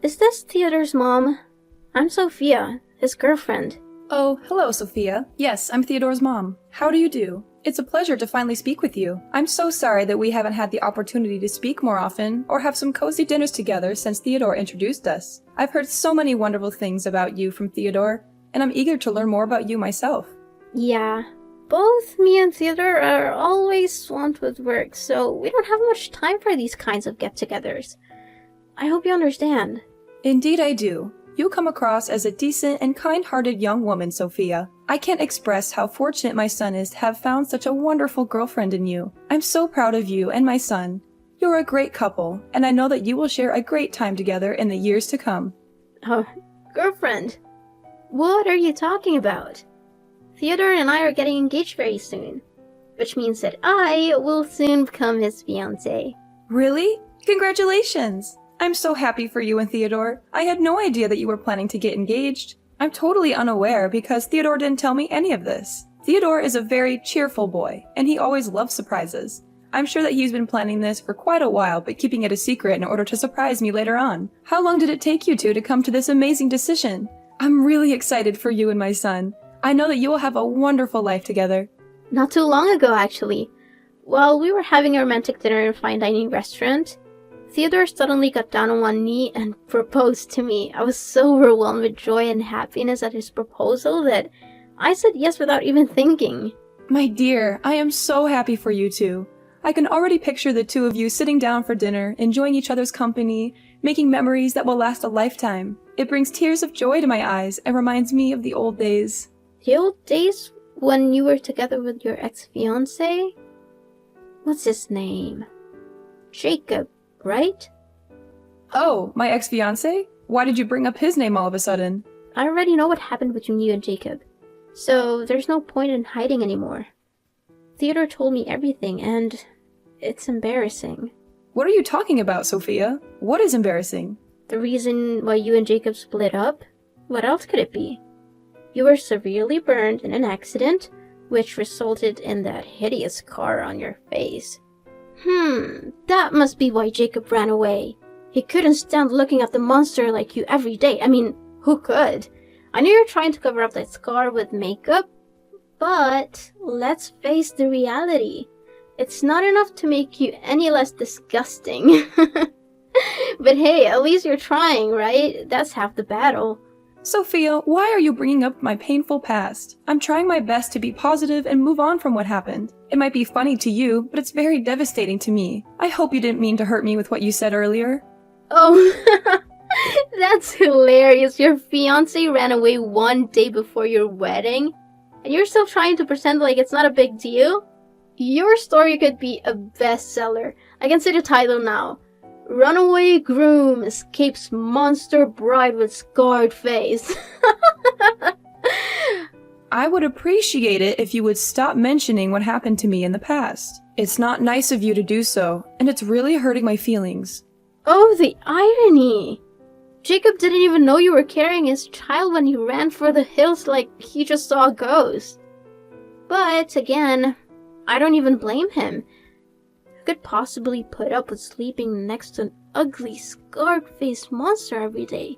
Is this Theodore's mom? I'm Sophia, his girlfriend. Oh, hello, Sophia. Yes, I'm Theodore's mom. How do you do? It's a pleasure to finally speak with you. I'm so sorry that we haven't had the opportunity to speak more often or have some cozy dinners together since Theodore introduced us. I've heard so many wonderful things about you from Theodore, and I'm eager to learn more about you myself. Yeah, both me and Theodore are always swamped with work, so we don't have much time for these kinds of get-togethers. I hope you understand. Indeed I do. You come across as a decent and kind-hearted young woman, Sophia. I can't express how fortunate my son is to have found such a wonderful girlfriend in you. I'm so proud of you and my son. You're a great couple, and I know that you will share a great time together in the years to come. Oh, girlfriend? What are you talking about? Theodore and I are getting engaged very soon, which means that I will soon become his fiancé. Really? Congratulations! I'm so happy for you and Theodore. I had no idea that you were planning to get engaged. I'm totally unaware because Theodore didn't tell me any of this. Theodore is a very cheerful boy, and he always loves surprises. I'm sure that he's been planning this for quite a while, but keeping it a secret in order to surprise me later on. How long did it take you two to come to this amazing decision? I'm really excited for you and my son. I know that you will have a wonderful life together. Not too long ago, actually. While we were having a romantic dinner in a fine dining restaurant, Theodore suddenly got down on one knee and proposed to me. I was so overwhelmed with joy and happiness at his proposal that I said yes without even thinking. My dear, I am so happy for you two. I can already picture the two of you sitting down for dinner, enjoying each other's company, making memories that will last a lifetime. It brings tears of joy to my eyes and reminds me of the old days. The old days when you were together with your ex-fiancé? What's his name? Jacob, right? Oh, my ex-fiancé? Why did you bring up his name all of a sudden? I already know what happened between you and Jacob, so there's no point in hiding anymore. Theodore told me everything, and it's embarrassing. What are you talking about, Sophia? What is embarrassing? The reason why you and Jacob split up? What else could it be? You were severely burned in an accident, which resulted in that hideous scar on your face. That must be why Jacob ran away. He couldn't stand looking at the monster like you every day. I mean, who could? I know you're trying to cover up that scar with makeup, but let's face the reality. It's not enough to make you any less disgusting. But hey, at least you're trying, right? That's half the battle. Sophia, why are you bringing up my painful past? I'm trying my best to be positive and move on from what happened. It might be funny to you, but it's very devastating to me. I hope you didn't mean to hurt me with what you said earlier. Oh, that's hilarious. Your fiancé ran away one day before your wedding, and you're still trying to pretend like it's not a big deal? Your story could be a bestseller. I can see the title now. Runaway groom escapes monster bride with scarred face. I would appreciate it if you would stop mentioning what happened to me in the past. It's not nice of you to do so, and it's really hurting my feelings. Oh, the irony! Jacob didn't even know you were carrying his child when he ran for the hills like he just saw a ghost. But, again, I don't even blame him. Who could possibly put up with sleeping next to an ugly, scarred-faced monster every day?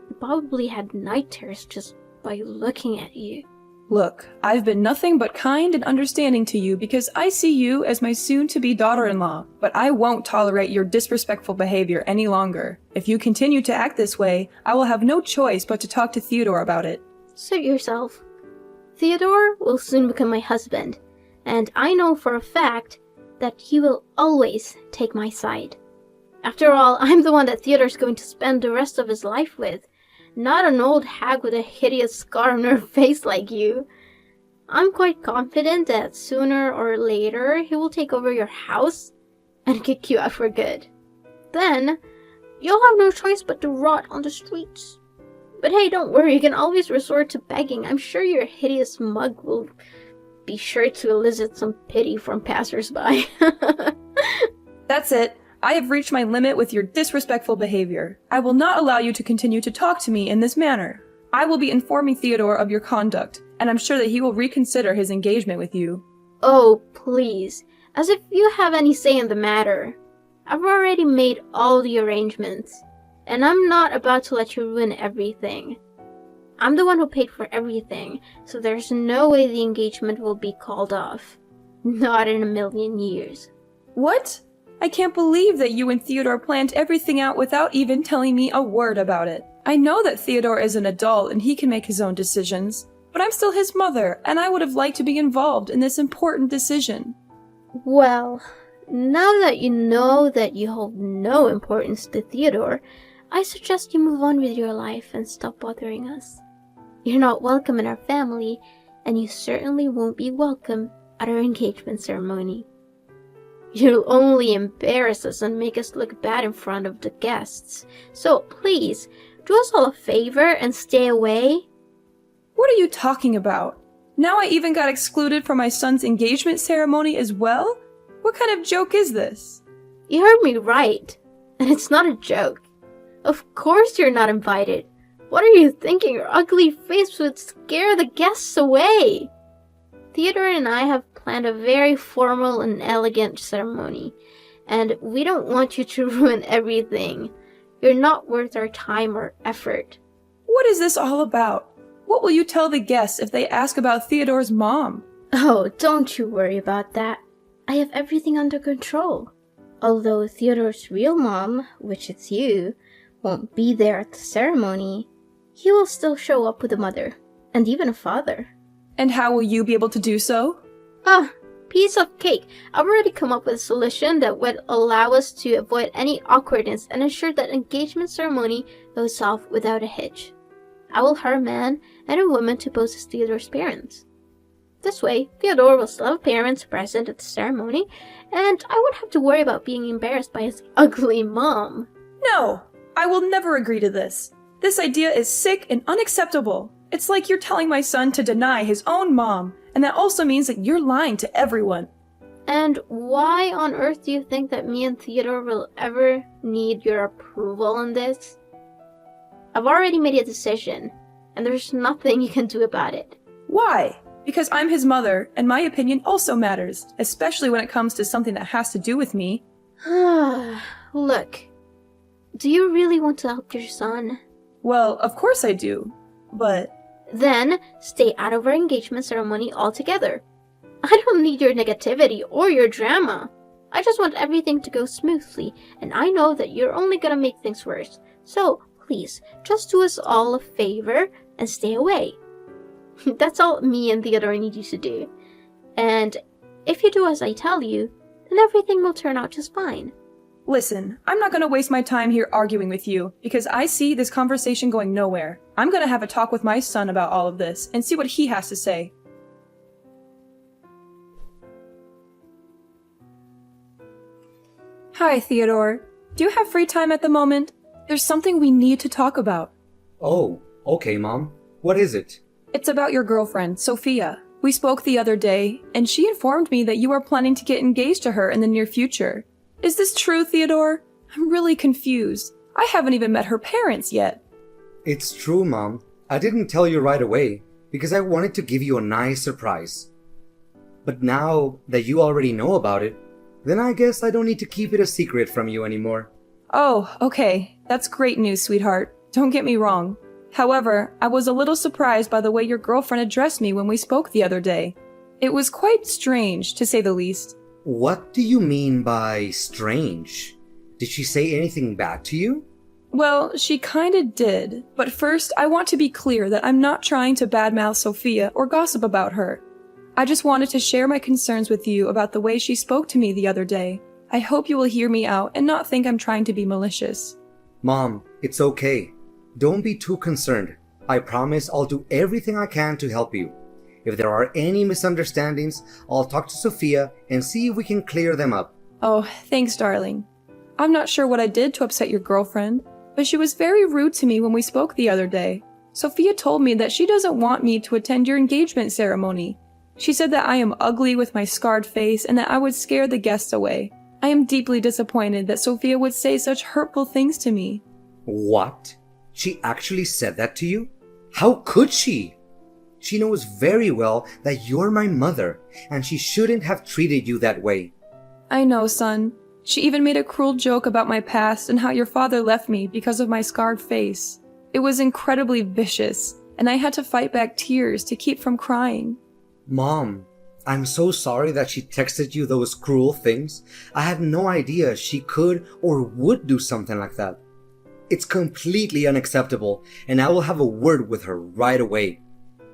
He probably had night terrors just by looking at you. Look, I've been nothing but kind and understanding to you because I see you as my soon-to-be daughter-in-law, but I won't tolerate your disrespectful behavior any longer. If you continue to act this way, I will have no choice but to talk to Theodore about it. Suit yourself. Theodore will soon become my husband, and I know for a fact that he will always take my side. After all, I'm the one that Theodore's going to spend the rest of his life with, not an old hag with a hideous scar on her face like you. I'm quite confident that sooner or later he will take over your house and kick you out for good. Then, you'll have no choice but to rot on the streets. But hey, don't worry, you can always resort to begging. I'm sure your hideous mug will be sure to elicit some pity from passersby. That's it. I have reached my limit with your disrespectful behavior. I will not allow you to continue to talk to me in this manner. I will be informing Theodore of your conduct, and I'm sure that he will reconsider his engagement with you. Oh, please. As if you have any say in the matter. I've already made all the arrangements. and I'm not about to let you ruin everything. I'm the one who paid for everything, so there's no way the engagement will be called off. Not in a million years. What? I can't believe that you and Theodore planned everything out without even telling me a word about it. I know that Theodore is an adult and he can make his own decisions, but I'm still his mother, and I would have liked to be involved in this important decision. Well, now that you know that you hold no importance to Theodore, I suggest you move on with your life and stop bothering us. You're not welcome in our family, and you certainly won't be welcome at our engagement ceremony. You'll only embarrass us and make us look bad in front of the guests. So please, do us all a favor and stay away. What are you talking about? Now I even got excluded from my son's engagement ceremony as well? What kind of joke is this? You heard me right, and it's not a joke. Of course you're not invited. What are you thinking? Your ugly face would scare the guests away. Theodore and I have planned a very formal and elegant ceremony, and we don't want you to ruin everything. You're not worth our time or effort. What is this all about? What will you tell the guests if they ask about Theodore's mom? Oh, don't you worry about that. I have everything under control. Although Theodore's real mom, which is you, won't be there at the ceremony, he will still show up with a mother, and even a father. And how will you be able to do so? Piece of cake. I've already come up with a solution that would allow us to avoid any awkwardness and ensure that engagement ceremony goes off without a hitch. I will hire a man and a woman to pose as Theodore's parents. This way, Theodore will still have parents present at the ceremony, and I won't have to worry about being embarrassed by his ugly mom. No, I will never agree to this. This idea is sick and unacceptable. It's like you're telling my son to deny his own mom, and that also means that you're lying to everyone. And why on earth do you think that me and Theodore will ever need your approval on this? I've already made a decision, and there's nothing you can do about it. Why? Because I'm his mother, and my opinion also matters, especially when it comes to something that has to do with me. Look, do you really want to help your son? Well, of course I do, but... Then, stay out of our engagement ceremony altogether. I don't need your negativity or your drama. I just want everything to go smoothly, and I know that you're only gonna make things worse. So, please, just do us all a favor and stay away. That's all me and Theodore need you to do. And if you do as I tell you, then everything will turn out just fine. Listen, I'm not gonna waste my time here arguing with you, because I see this conversation going nowhere. I'm gonna have a talk with my son about all of this, and see what he has to say. Hi, Theodore. Do you have free time at the moment? There's something we need to talk about. Oh, okay, Mom. What is it? It's about your girlfriend, Sophia. We spoke the other day, and she informed me that you are planning to get engaged to her in the near future. Is this true, Theodore? I'm really confused. I haven't even met her parents yet. It's true, Mom. I didn't tell you right away because I wanted to give you a nice surprise. But now that you already know about it, then I guess I don't need to keep it a secret from you anymore. Oh, okay. That's great news, sweetheart. Don't get me wrong. However, I was a little surprised by the way your girlfriend addressed me when we spoke the other day. It was quite strange, to say the least. What do you mean by strange? Did she say anything bad to you? Well, she kinda did. But first, I want to be clear that I'm not trying to badmouth Sophia or gossip about her. I just wanted to share my concerns with you about the way she spoke to me the other day. I hope you will hear me out and not think I'm trying to be malicious. Mom, it's okay. Don't be too concerned. I promise I'll do everything I can to help you. If there are any misunderstandings, I'll talk to Sophia and see if we can clear them up. Oh, thanks, darling. I'm not sure what I did to upset your girlfriend, but she was very rude to me when we spoke the other day. Sophia told me that she doesn't want me to attend your engagement ceremony. She said that I am ugly with my scarred face and that I would scare the guests away. I am deeply disappointed that Sophia would say such hurtful things to me. What? She actually said that to you? How could she? She knows very well that you're my mother, and she shouldn't have treated you that way. I know, son. She even made a cruel joke about my past and how your father left me because of my scarred face. It was incredibly vicious, and I had to fight back tears to keep from crying. Mom, I'm so sorry that she texted you those cruel things. I had no idea she could or would do something like that. It's completely unacceptable, and I will have a word with her right away.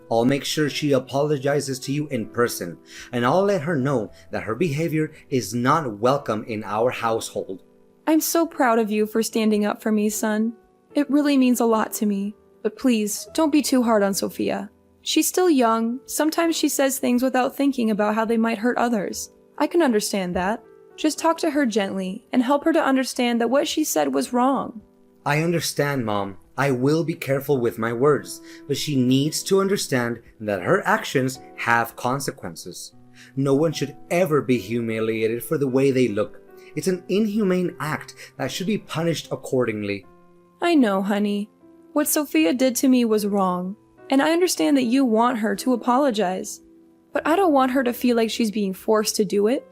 I'll make sure she apologizes to you in person, and I'll let her know that her behavior is not welcome in our household. I'm so proud of you for standing up for me, son. It really means a lot to me. But please, don't be too hard on Sophia. She's still young. Sometimes she says things without thinking about how they might hurt others. I can understand that. Just talk to her gently and help her to understand that what she said was wrong. I understand, Mom. I will be careful with my words, but she needs to understand that her actions have consequences. No one should ever be humiliated for the way they look. It's an inhumane act that should be punished accordingly. I know, honey. What Sophia did to me was wrong, and I understand that you want her to apologize. But I don't want her to feel like she's being forced to do it.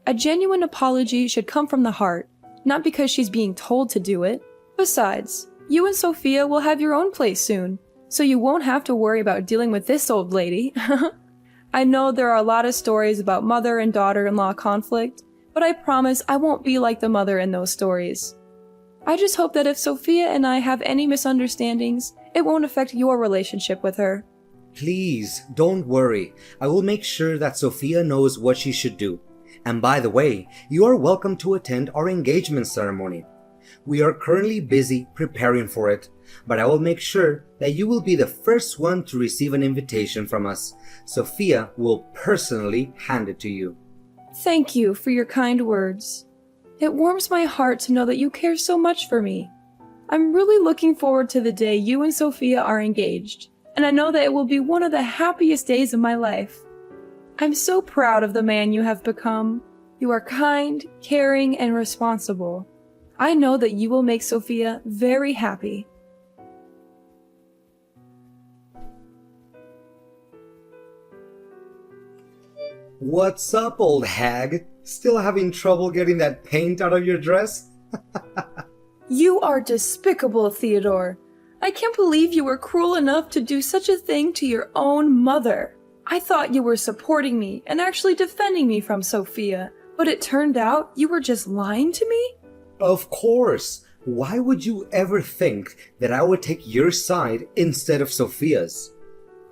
A genuine apology should come from the heart, not because she's being told to do it. Besides, you and Sophia will have your own place soon, so you won't have to worry about dealing with this old lady. I know there are a lot of stories about mother and daughter-in-law conflict, but I promise I won't be like the mother in those stories. I just hope that if Sophia and I have any misunderstandings, it won't affect your relationship with her. Please, don't worry. I will make sure that Sophia knows what she should do. And by the way, you are welcome to attend our engagement ceremony. We are currently busy preparing for it, but I will make sure that you will be the first one to receive an invitation from us. Sophia will personally hand it to you. Thank you for your kind words. It warms my heart to know that you care so much for me. I'm really looking forward to the day you and Sophia are engaged, and I know that it will be one of the happiest days of my life. I'm so proud of the man you have become. You are kind, caring, and responsible. I know that you will make Sophia very happy. What's up, old hag? Still having trouble getting that paint out of your dress? You are despicable, Theodore. I can't believe you were cruel enough to do such a thing to your own mother. I thought you were supporting me and actually defending me from Sophia, but it turned out you were just lying to me? Of course. Why would you ever think that I would take your side instead of Sophia's?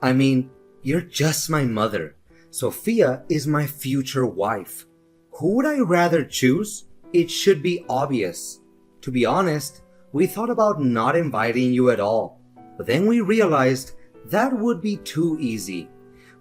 I mean, you're just my mother. Sophia is my future wife. Who would I rather choose? It should be obvious. To be honest, we thought about not inviting you at all, but then we realized that would be too easy.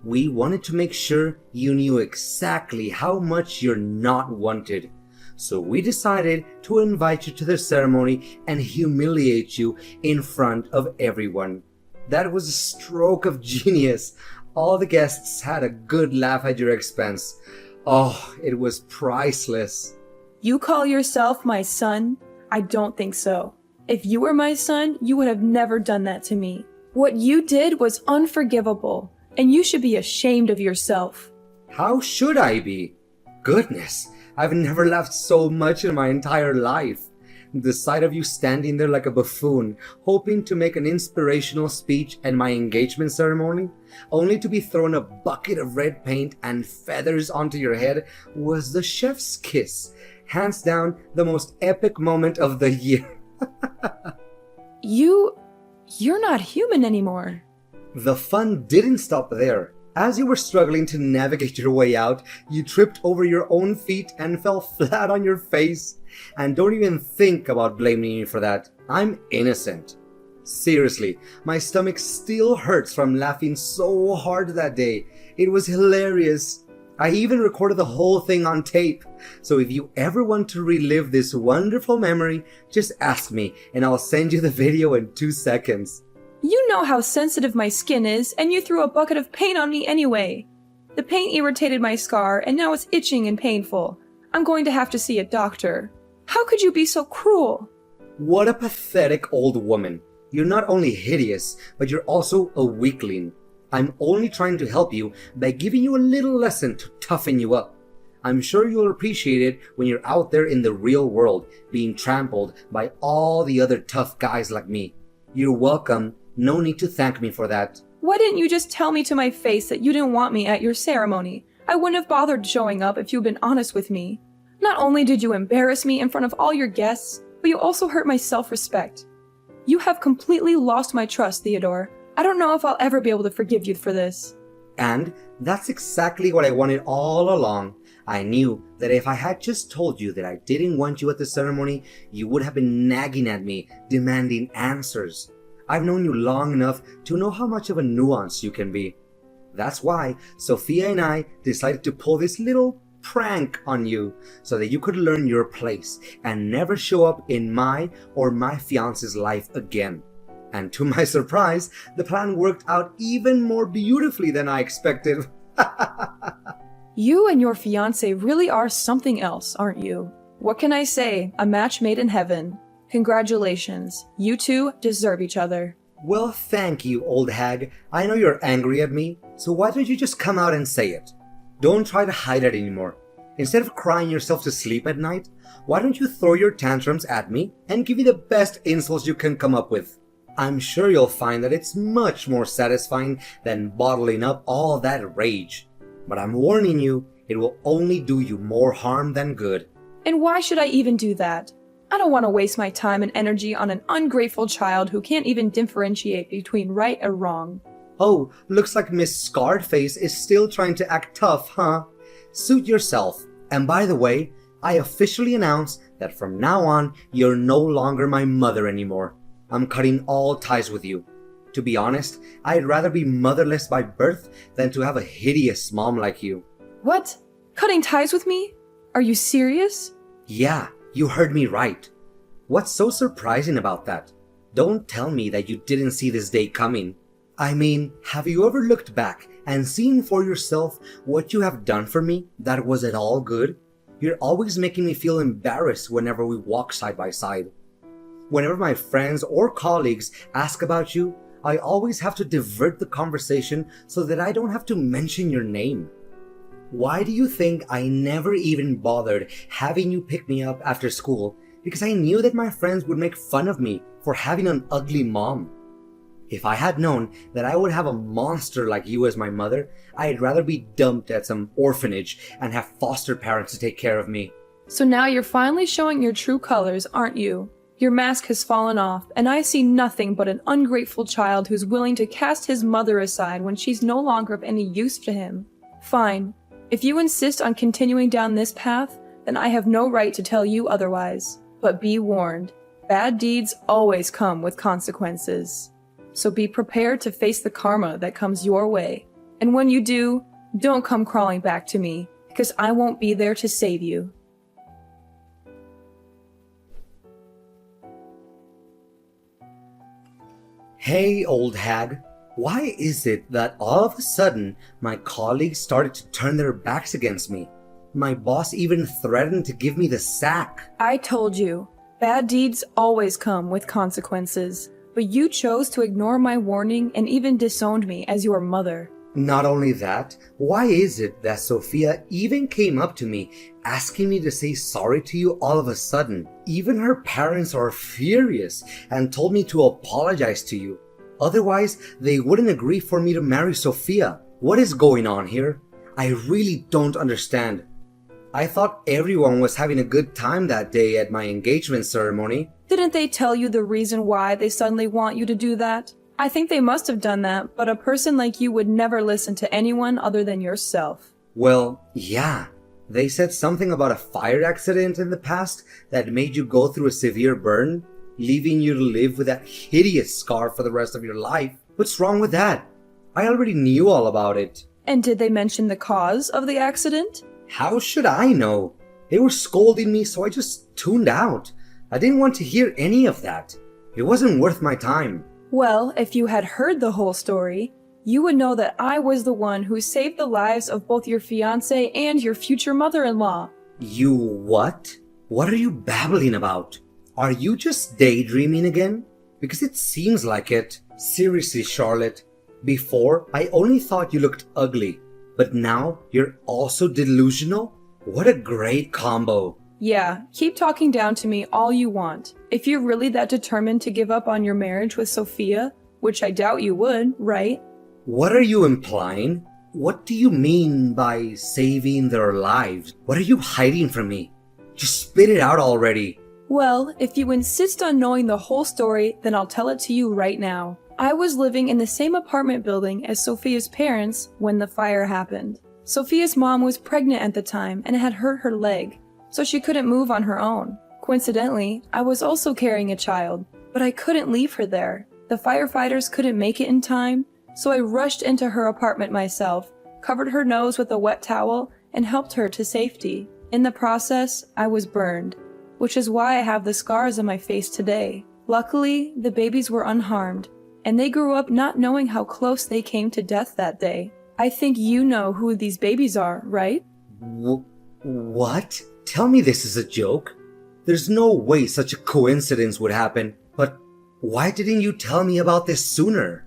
We wanted to make sure you knew exactly how much you're not wanted. So we decided to invite you to the ceremony and humiliate you in front of everyone. That was a stroke of genius. All the guests had a good laugh at your expense. Oh, it was priceless. You call yourself my son? I don't think so. If you were my son, you would have never done that to me. What you did was unforgivable, and you should be ashamed of yourself. How should I be? Goodness, I've never laughed so much in my entire life. The sight of you standing there like a buffoon, hoping to make an inspirational speech at my engagement ceremony, only to be thrown a bucket of red paint and feathers onto your head, was the chef's kiss. Hands down, the most epic moment of the year. You're not human anymore. The fun didn't stop there. As you were struggling to navigate your way out, you tripped over your own feet and fell flat on your face. And don't even think about blaming me for that. I'm innocent. Seriously, my stomach still hurts from laughing so hard that day. It was hilarious. I even recorded the whole thing on tape. So if you ever want to relive this wonderful memory, just ask me and I'll send you the video in 2 seconds. You know how sensitive my skin is, and you threw a bucket of paint on me anyway. The paint irritated my scar, and now it's itching and painful. I'm going to have to see a doctor. How could you be so cruel? What a pathetic old woman. You're not only hideous, but you're also a weakling. I'm only trying to help you by giving you a little lesson to toughen you up. I'm sure you'll appreciate it when you're out there in the real world, being trampled by all the other tough guys like me. You're welcome. No need to thank me for that. Why didn't you just tell me to my face that you didn't want me at your ceremony? I wouldn't have bothered showing up if you'd been honest with me. Not only did you embarrass me in front of all your guests, but you also hurt my self-respect. You have completely lost my trust, Theodore. I don't know if I'll ever be able to forgive you for this. And that's exactly what I wanted all along. I knew that if I had just told you that I didn't want you at the ceremony, you would have been nagging at me, demanding answers. I've known you long enough to know how much of a nuance you can be. That's why Sophia and I decided to pull this little prank on you so that you could learn your place and never show up in my or my fiancé's life again. And to my surprise, the plan worked out even more beautifully than I expected. You and your fiancé really are something else, aren't you? What can I say? A match made in heaven. Congratulations. You two deserve each other. Well, thank you, old hag. I know you're angry at me, so why don't you just come out and say it? Don't try to hide it anymore. Instead of crying yourself to sleep at night, why don't you throw your tantrums at me and give me the best insults you can come up with? I'm sure you'll find that it's much more satisfying than bottling up all that rage. But I'm warning you, it will only do you more harm than good. And why should I even do that? I don't want to waste my time and energy on an ungrateful child who can't even differentiate between right or wrong. Oh, looks like Miss Scarred Face is still trying to act tough, huh? Suit yourself. And by the way, I officially announce that from now on, you're no longer my mother anymore. I'm cutting all ties with you. To be honest, I'd rather be motherless by birth than to have a hideous mom like you. What? Cutting ties with me? Are you serious? Yeah, you heard me right. What's so surprising about that? Don't tell me that you didn't see this day coming. I mean, have you ever looked back and seen for yourself what you have done for me that was at all good? You're always making me feel embarrassed whenever we walk side by side. Whenever my friends or colleagues ask about you, I always have to divert the conversation so that I don't have to mention your name. Why do you think I never even bothered having you pick me up after school? Because I knew that my friends would make fun of me for having an ugly mom. If I had known that I would have a monster like you as my mother, I'd rather be dumped at some orphanage and have foster parents to take care of me. So now you're finally showing your true colors, aren't you? Your mask has fallen off, and I see nothing but an ungrateful child who's willing to cast his mother aside when she's no longer of any use to him. Fine. If you insist on continuing down this path, then I have no right to tell you otherwise. But be warned, bad deeds always come with consequences. So be prepared to face the karma that comes your way. And when you do, don't come crawling back to me, because I won't be there to save you. Hey, old hag. Why is it that all of a sudden my colleagues started to turn their backs against me? My boss even threatened to give me the sack. I told you, bad deeds always come with consequences. But you chose to ignore my warning and even disowned me as your mother. Not only that, why is it that Sophia even came up to me asking me to say sorry to you all of a sudden? Even her parents are furious and told me to apologize to you. Otherwise, they wouldn't agree for me to marry Sophia. What is going on here? I really don't understand. I thought everyone was having a good time that day at my engagement ceremony. Didn't they tell you the reason why they suddenly want you to do that? I think they must have done that, but a person like you would never listen to anyone other than yourself. Well, yeah. They said something about a fire accident in the past that made you go through a severe burn, leaving you to live with that hideous scar for the rest of your life. What's wrong with that? I already knew all about it. And did they mention the cause of the accident? How should I know? They were scolding me, so I just tuned out. I didn't want to hear any of that. It wasn't worth my time. Well, if you had heard the whole story, you would know that I was the one who saved the lives of both your fiancé and your future mother-in-law. You what? What are you babbling about? Are you just daydreaming again? Because it seems like it. Seriously, Charlotte. Before, I only thought you looked ugly. But now, you're also delusional? What a great combo. Yeah, keep talking down to me all you want. If you're really that determined to give up on your marriage with Sophia, which I doubt you would, right? What are you implying? What do you mean by saving their lives? What are you hiding from me? Just spit it out already. Well, if you insist on knowing the whole story, then I'll tell it to you right now. I was living in the same apartment building as Sophia's parents when the fire happened. Sophia's mom was pregnant at the time and had hurt her leg, so she couldn't move on her own. Coincidentally, I was also carrying a child, but I couldn't leave her there. The firefighters couldn't make it in time, so I rushed into her apartment myself, covered her nose with a wet towel, and helped her to safety. In the process, I was burned, which is why I have the scars on my face today. Luckily, the babies were unharmed, and they grew up not knowing how close they came to death that day. I think you know who these babies are, right? What? Tell me this is a joke. There's no way such a coincidence would happen, but why didn't you tell me about this sooner?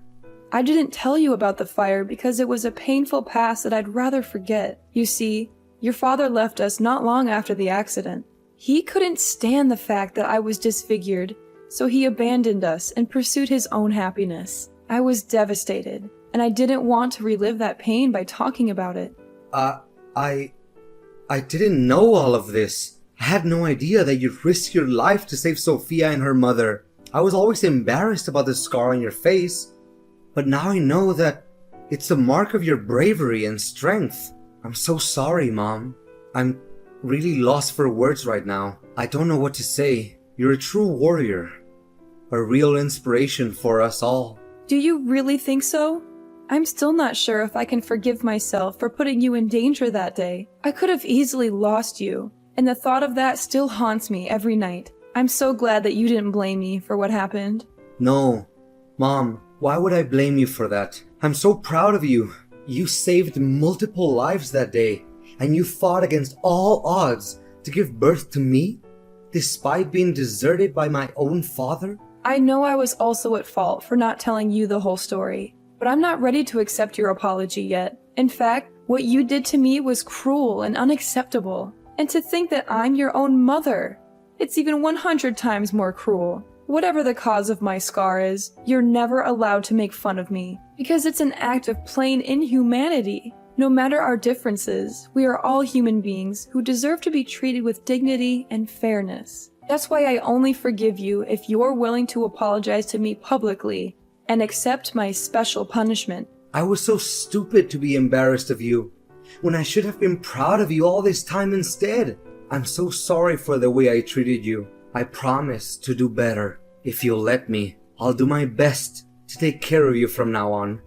I didn't tell you about the fire because it was a painful past that I'd rather forget. You see, your father left us not long after the accident. He couldn't stand the fact that I was disfigured, so he abandoned us and pursued his own happiness. I was devastated, and I didn't want to relive that pain by talking about it. I didn't know all of this. I had no idea that you'd risk your life to save Sophia and her mother. I was always embarrassed about the scar on your face, but now I know that it's a mark of your bravery and strength. I'm so sorry, Mom. I'm really lost for words right now. I don't know what to say. You're a true warrior. A real inspiration for us all. Do you really think so? I'm still not sure if I can forgive myself for putting you in danger that day. I could have easily lost you, and the thought of that still haunts me every night. I'm so glad that you didn't blame me for what happened. No. Mom, why would I blame you for that? I'm so proud of you. You saved multiple lives that day, and you fought against all odds to give birth to me, despite being deserted by my own father? I know I was also at fault for not telling you the whole story, but I'm not ready to accept your apology yet. In fact, what you did to me was cruel and unacceptable. And to think that I'm your own mother, it's even 100 times more cruel. Whatever the cause of my scar is, you're never allowed to make fun of me, because it's an act of plain inhumanity. No matter our differences, we are all human beings who deserve to be treated with dignity and fairness. That's why I only forgive you if you're willing to apologize to me publicly and accept my special punishment. I was so stupid to be embarrassed of you, when I should have been proud of you all this time instead. I'm so sorry for the way I treated you. I promise to do better. If you'll let me, I'll do my best to take care of you from now on.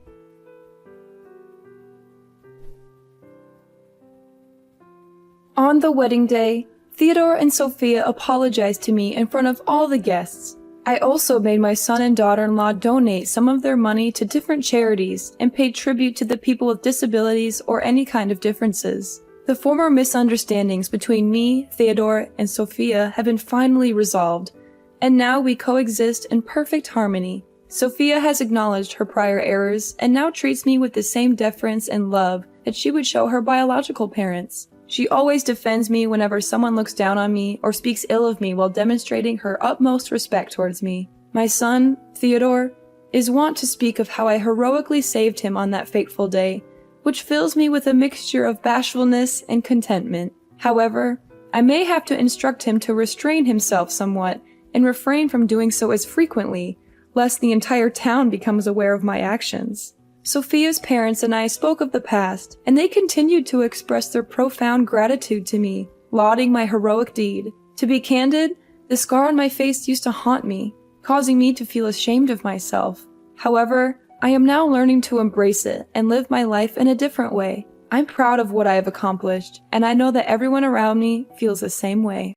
On the wedding day, Theodore and Sophia apologized to me in front of all the guests. I also made my son and daughter-in-law donate some of their money to different charities and paid tribute to the people with disabilities or any kind of differences. The former misunderstandings between me, Theodore, and Sophia have been finally resolved, and now we coexist in perfect harmony. Sophia has acknowledged her prior errors and now treats me with the same deference and love that she would show her biological parents. She always defends me whenever someone looks down on me or speaks ill of me while demonstrating her utmost respect towards me. My son, Theodore, is wont to speak of how I heroically saved him on that fateful day, which fills me with a mixture of bashfulness and contentment. However, I may have to instruct him to restrain himself somewhat and refrain from doing so as frequently, lest the entire town becomes aware of my actions. Sophia's parents and I spoke of the past, and they continued to express their profound gratitude to me, lauding my heroic deed. To be candid, the scar on my face used to haunt me, causing me to feel ashamed of myself. However, I am now learning to embrace it and live my life in a different way. I'm proud of what I have accomplished, and I know that everyone around me feels the same way.